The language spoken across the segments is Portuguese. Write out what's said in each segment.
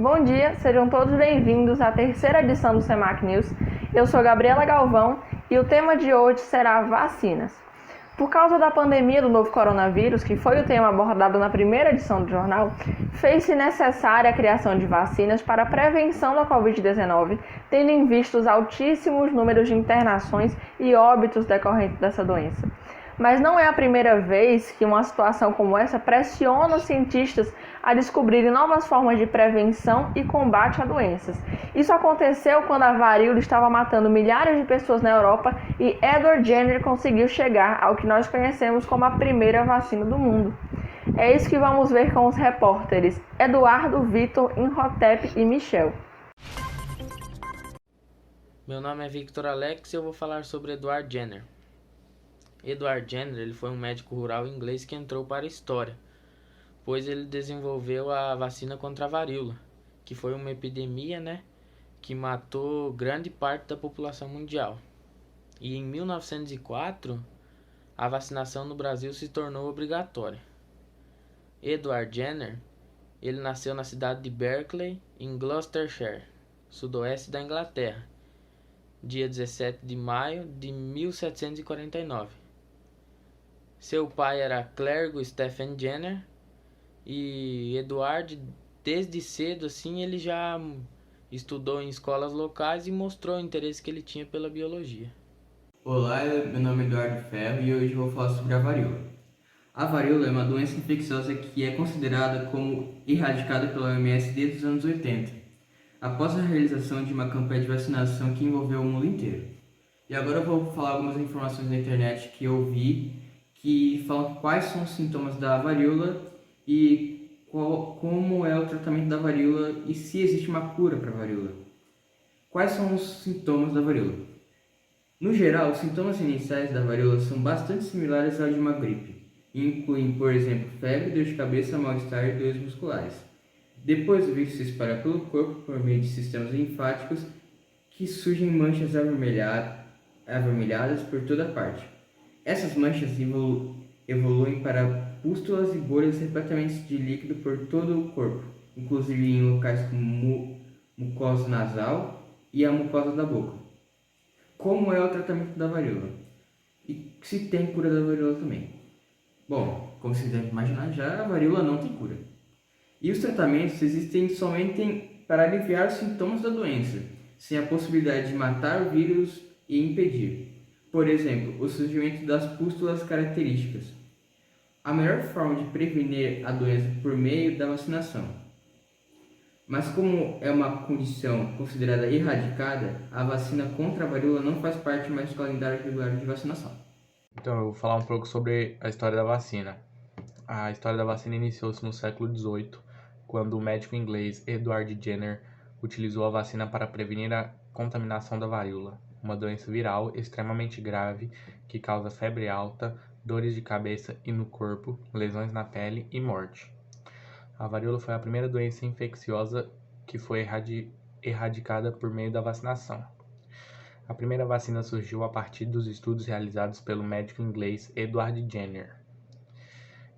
Bom dia, sejam todos bem-vindos à terceira edição do CEMAC News. Eu sou Gabriela Galvão e o tema de hoje será vacinas. Por causa da pandemia do novo coronavírus, que foi o tema abordado na primeira edição do jornal, fez-se necessária a criação de vacinas para a prevenção da Covid-19, tendo em vista os altíssimos números de internações e óbitos decorrentes dessa doença. Mas não é a primeira vez que uma situação como essa pressiona os cientistas a descobrirem novas formas de prevenção e combate a doenças. Isso aconteceu quando a varíola estava matando milhares de pessoas na Europa e Edward Jenner conseguiu chegar ao que nós conhecemos como a primeira vacina do mundo. É isso que vamos ver com os repórteres Eduardo, Vitor, Imhotep e Michel. Meu nome é Victor Alex e eu vou falar sobre Edward Jenner. Edward Jenner ele foi um médico rural inglês que entrou para a história, pois ele desenvolveu a vacina contra a varíola, que foi uma epidemia, que matou grande parte da população mundial. E em 1904, a vacinação no Brasil se tornou obrigatória. Edward Jenner ele nasceu na cidade de Berkeley, em Gloucestershire, sudoeste da Inglaterra, dia 17 de maio de 1749. Seu pai era clérigo Stephen Jenner e Edward, desde cedo ele já estudou em escolas locais e mostrou o interesse que ele tinha pela biologia. Olá, meu nome é Eduardo Ferro e hoje eu vou falar sobre a varíola. A varíola é uma doença infecciosa que é considerada como erradicada pela OMS desde os anos 80, após a realização de uma campanha de vacinação que envolveu o mundo inteiro. E agora eu vou falar algumas informações na internet que eu vi que falam quais são os sintomas da varíola e como é o tratamento da varíola e se existe uma cura para a varíola. Quais são os sintomas da varíola? No geral, os sintomas iniciais da varíola são bastante similares ao de uma gripe e incluem, por exemplo, febre, dor de cabeça, mal-estar e dores musculares. Depois o vírus se espalha pelo corpo por meio de sistemas linfáticos que surgem manchas avermelhadas por toda parte. Essas manchas evoluem para pústulas e bolhas repletamente de líquido por todo o corpo, inclusive em locais como mucosa nasal e a mucosa da boca. Como é o tratamento da varíola? E se tem cura da varíola também? Bom, como vocês devem imaginar já, a varíola não tem cura. E os tratamentos existem somente para aliviar os sintomas da doença, sem a possibilidade de matar o vírus e impedir. Por exemplo, o surgimento das pústulas características. A melhor forma de prevenir a doença por meio da vacinação. Mas como é uma condição considerada erradicada, a vacina contra a varíola não faz parte mais do calendário regular de vacinação. Então, eu vou falar um pouco sobre a história da vacina. A história da vacina iniciou-se no século XVIII, quando o médico inglês Edward Jenner utilizou a vacina para prevenir a contaminação da varíola, uma doença viral extremamente grave que causa febre alta, dores de cabeça e no corpo, lesões na pele e morte. A varíola foi a primeira doença infecciosa que foi erradicada por meio da vacinação. A primeira vacina surgiu a partir dos estudos realizados pelo médico inglês Edward Jenner.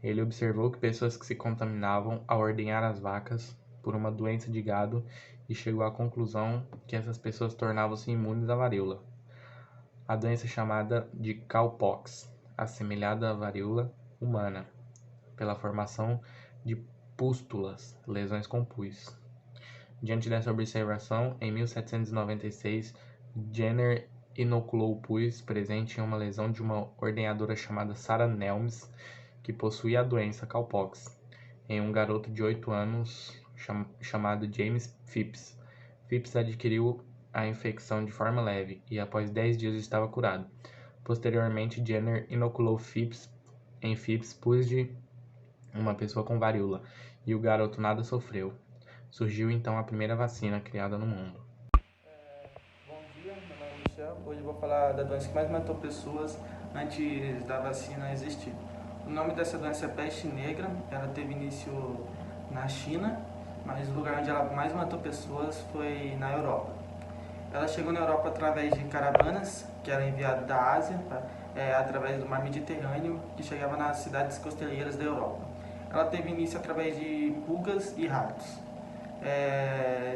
Ele observou que pessoas que se contaminavam ao ordenhar as vacas por uma doença de gado e chegou à conclusão que essas pessoas tornavam-se imunes à varíola. A doença chamada de cowpox, assemelhada à varíola humana, pela formação de pústulas, lesões com pus. Diante dessa observação, em 1796, Jenner inoculou o pus presente em uma lesão de uma ordenhadora chamada Sarah Nelmes, que possuía a doença cowpox, em um garoto de 8 anos chamado James Phipps. Phipps adquiriu a infecção de forma leve e após 10 dias estava curado. Posteriormente, Jenner inoculou em Phipps pus de uma pessoa com varíola e o garoto nada sofreu. Surgiu então a primeira vacina criada no mundo. Bom dia, meu nome é Michel. Hoje eu vou falar da doença que mais matou pessoas antes da vacina existir. O nome dessa doença é peste negra. Ela teve início na China, mas o lugar onde ela mais matou pessoas foi na Europa. Ela chegou na Europa através de caravanas, que eram enviadas da Ásia, através do mar Mediterrâneo, que chegava nas cidades costeleiras da Europa. Ela teve início através de pulgas e ratos.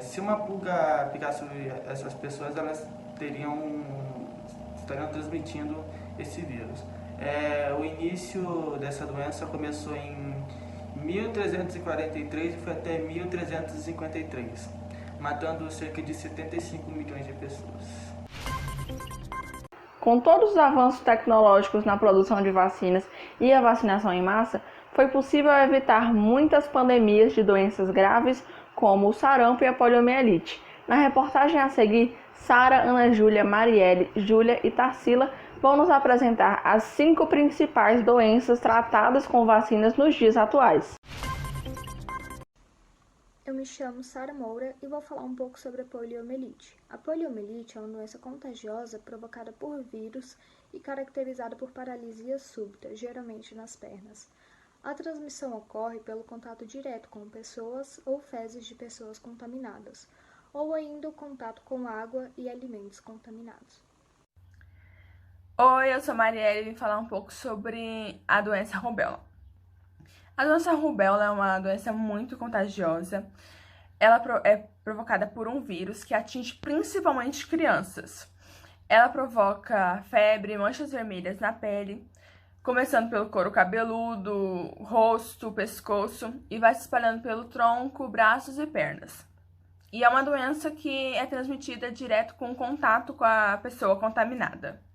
Se uma pulga picasse essas pessoas, elas estariam transmitindo esse vírus. O início dessa doença começou em 1343 e foi até 1353, matando cerca de 75 milhões de pessoas. Com todos os avanços tecnológicos na produção de vacinas e a vacinação em massa, foi possível evitar muitas pandemias de doenças graves, como o sarampo e a poliomielite. Na reportagem a seguir, Sara, Ana Júlia, Marielle, Júlia e Tarsila vão nos apresentar as 5 principais doenças tratadas com vacinas nos dias atuais. Eu me chamo Sara Moura e vou falar um pouco sobre a poliomielite. A poliomielite é uma doença contagiosa provocada por vírus e caracterizada por paralisia súbita, geralmente nas pernas. A transmissão ocorre pelo contato direto com pessoas ou fezes de pessoas contaminadas, ou ainda o contato com água e alimentos contaminados. Oi, eu sou Marielle e vim falar um pouco sobre a doença rubéola. A doença rubéola é uma doença muito contagiosa. Ela é provocada por um vírus que atinge principalmente crianças. Ela provoca febre, manchas vermelhas na pele, começando pelo couro cabeludo, rosto, pescoço e vai se espalhando pelo tronco, braços e pernas. E é uma doença que é transmitida direto com contato com a pessoa contaminada.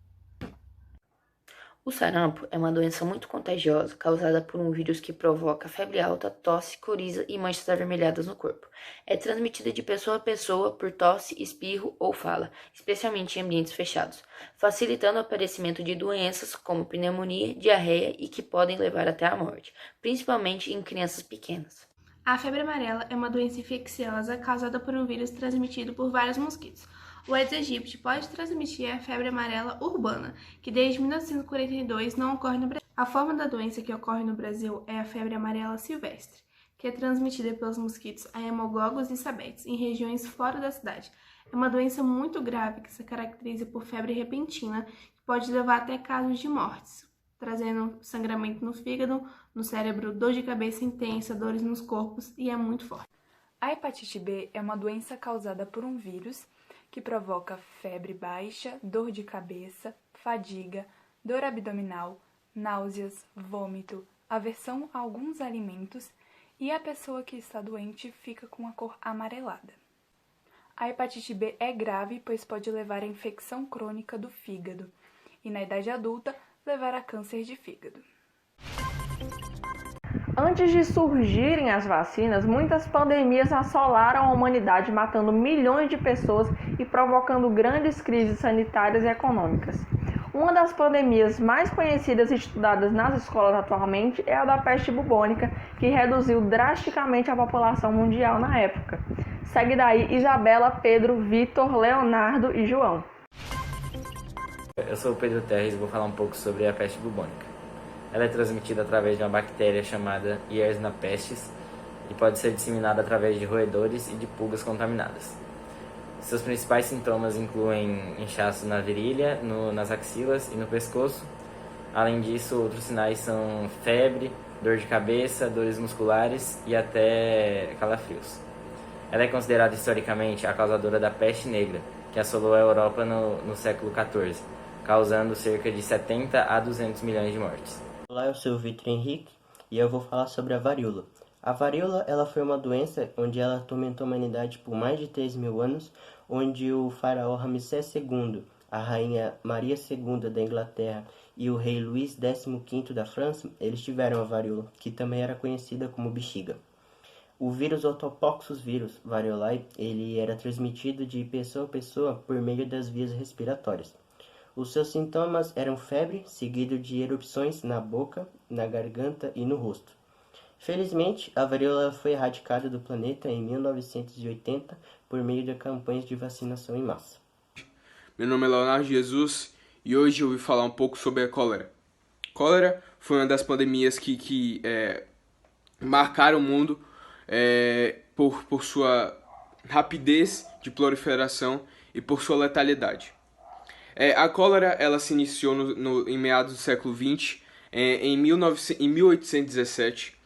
O sarampo é uma doença muito contagiosa causada por um vírus que provoca febre alta, tosse, coriza e manchas avermelhadas no corpo. É transmitida de pessoa a pessoa por tosse, espirro ou fala, especialmente em ambientes fechados, facilitando o aparecimento de doenças como pneumonia, diarreia e que podem levar até a morte, principalmente em crianças pequenas. A febre amarela é uma doença infecciosa causada por um vírus transmitido por vários mosquitos. O Aedes aegypti pode transmitir a febre amarela urbana, que desde 1942 não ocorre no Brasil. A forma da doença que ocorre no Brasil é a febre amarela silvestre, que é transmitida pelos mosquitos Haemoglobus e Sabetes, em regiões fora da cidade. É uma doença muito grave que se caracteriza por febre repentina, que pode levar até casos de mortes, trazendo sangramento no fígado, no cérebro, dor de cabeça intensa, dores nos corpos e é muito forte. A hepatite B é uma doença causada por um vírus que provoca febre baixa, dor de cabeça, fadiga, dor abdominal, náuseas, vômito, aversão a alguns alimentos e a pessoa que está doente fica com a cor amarelada. A hepatite B é grave, pois pode levar à infecção crônica do fígado e, na idade adulta, levar a câncer de fígado. Antes de surgirem as vacinas, muitas pandemias assolaram a humanidade, matando milhões de pessoas e provocando grandes crises sanitárias e econômicas. Uma das pandemias mais conhecidas e estudadas nas escolas atualmente é a da peste bubônica, que reduziu drasticamente a população mundial na época. Segue daí Isabela, Pedro, Vitor, Leonardo e João. Eu sou o Pedro Terres e vou falar um pouco sobre a peste bubônica. Ela é transmitida através de uma bactéria chamada Yersinia pestis e pode ser disseminada através de roedores e de pulgas contaminadas. Seus principais sintomas incluem inchaço na virilha, nas axilas e no pescoço. Além disso, outros sinais são febre, dor de cabeça, dores musculares e até calafrios. Ela é considerada historicamente a causadora da peste negra, que assolou a Europa no século XIV, causando cerca de 70 a 200 milhões de mortes. Olá, eu sou o Vitor Henrique e eu vou falar sobre a varíola. A varíola ela foi uma doença onde ela atormentou a humanidade por mais de 3.000 anos, onde o faraó Ramsés II, a rainha Maria II da Inglaterra e o rei Luís XV da França, eles tiveram a varíola, que também era conhecida como bexiga. O vírus Orthopoxus vírus variolae, ele era transmitido de pessoa a pessoa por meio das vias respiratórias. Os seus sintomas eram febre, seguido de erupções na boca, na garganta e no rosto. Felizmente, a varíola foi erradicada do planeta em 1980 por meio de campanhas de vacinação em massa. Meu nome é Leonardo Jesus e hoje eu vou falar um pouco sobre a cólera. Cólera foi uma das pandemias que marcaram o mundo por sua rapidez de proliferação e por sua letalidade. A cólera ela se iniciou em meados do século XX, em 1817,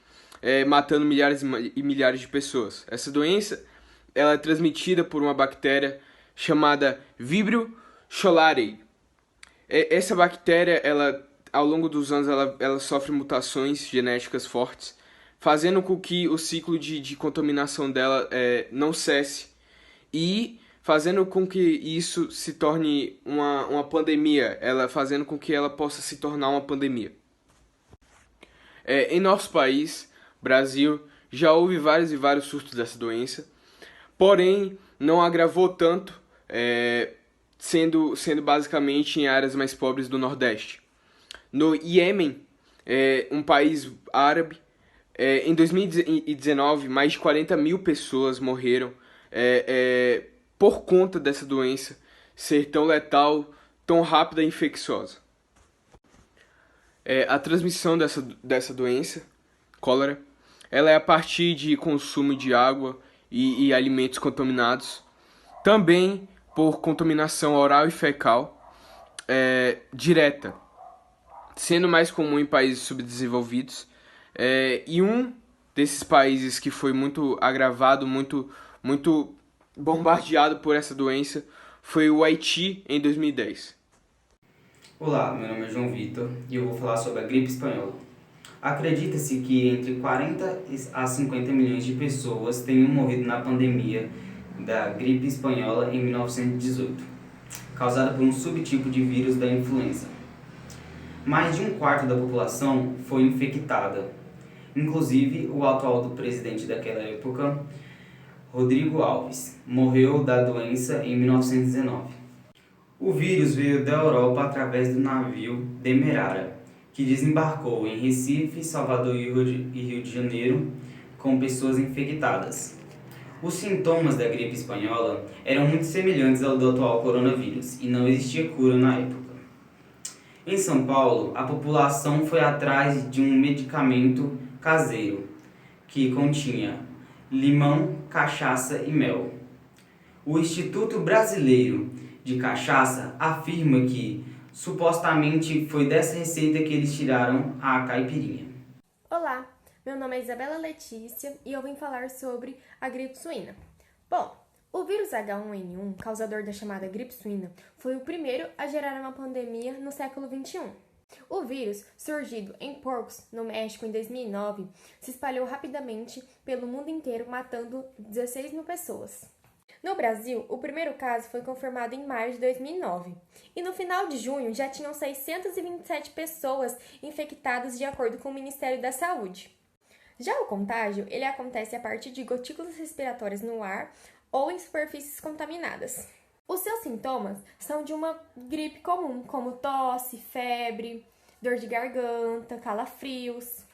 matando milhares e milhares de pessoas. Essa doença ela é transmitida por uma bactéria chamada Vibrio cholerae. Essa bactéria, ao longo dos anos, ela sofre mutações genéticas fortes, fazendo com que o ciclo de contaminação dela não cesse e fazendo com que isso se torne uma pandemia, fazendo com que ela possa se tornar uma pandemia. Em nosso país, Brasil, já houve vários e vários surtos dessa doença, porém não agravou tanto, sendo basicamente em áreas mais pobres do Nordeste. No Iêmen, um país árabe, em 2019, mais de 40 mil pessoas morreram por conta dessa doença ser tão letal, tão rápida e infecciosa. A transmissão dessa doença, cólera, ela é a partir de consumo de água e alimentos contaminados, também por contaminação oral e fecal direta, sendo mais comum em países subdesenvolvidos. E um desses países que foi muito agravado, muito bombardeado por essa doença, foi o Haiti em 2010. Olá, meu nome é João Vitor e eu vou falar sobre a gripe espanhola. Acredita-se que entre 40 a 50 milhões de pessoas tenham morrido na pandemia da gripe espanhola em 1918, causada por um subtipo de vírus da influenza. Mais de um quarto da população foi infectada, inclusive o atual presidente daquela época, Rodrigo Alves, morreu da doença em 1919. O vírus veio da Europa através do navio Demerara, que desembarcou em Recife, Salvador e Rio de Janeiro com pessoas infectadas. Os sintomas da gripe espanhola eram muito semelhantes ao do atual coronavírus e não existia cura na época. Em São Paulo, a população foi atrás de um medicamento caseiro que continha limão, cachaça e mel. O Instituto Brasileiro de Cachaça afirma que supostamente foi dessa receita que eles tiraram a caipirinha. Olá, meu nome é Isabela Letícia e eu vim falar sobre a gripe suína. Bom, o vírus H1N1, causador da chamada gripe suína, foi o primeiro a gerar uma pandemia no século XXI. O vírus, surgido em porcos, no México, em 2009, se espalhou rapidamente pelo mundo inteiro, matando 16 mil pessoas. No Brasil, o primeiro caso foi confirmado em maio de 2009, e no final de junho já tinham 627 pessoas infectadas de acordo com o Ministério da Saúde. Já o contágio, ele acontece a partir de gotículas respiratórias no ar ou em superfícies contaminadas. Os seus sintomas são de uma gripe comum, como tosse, febre, dor de garganta, calafrios.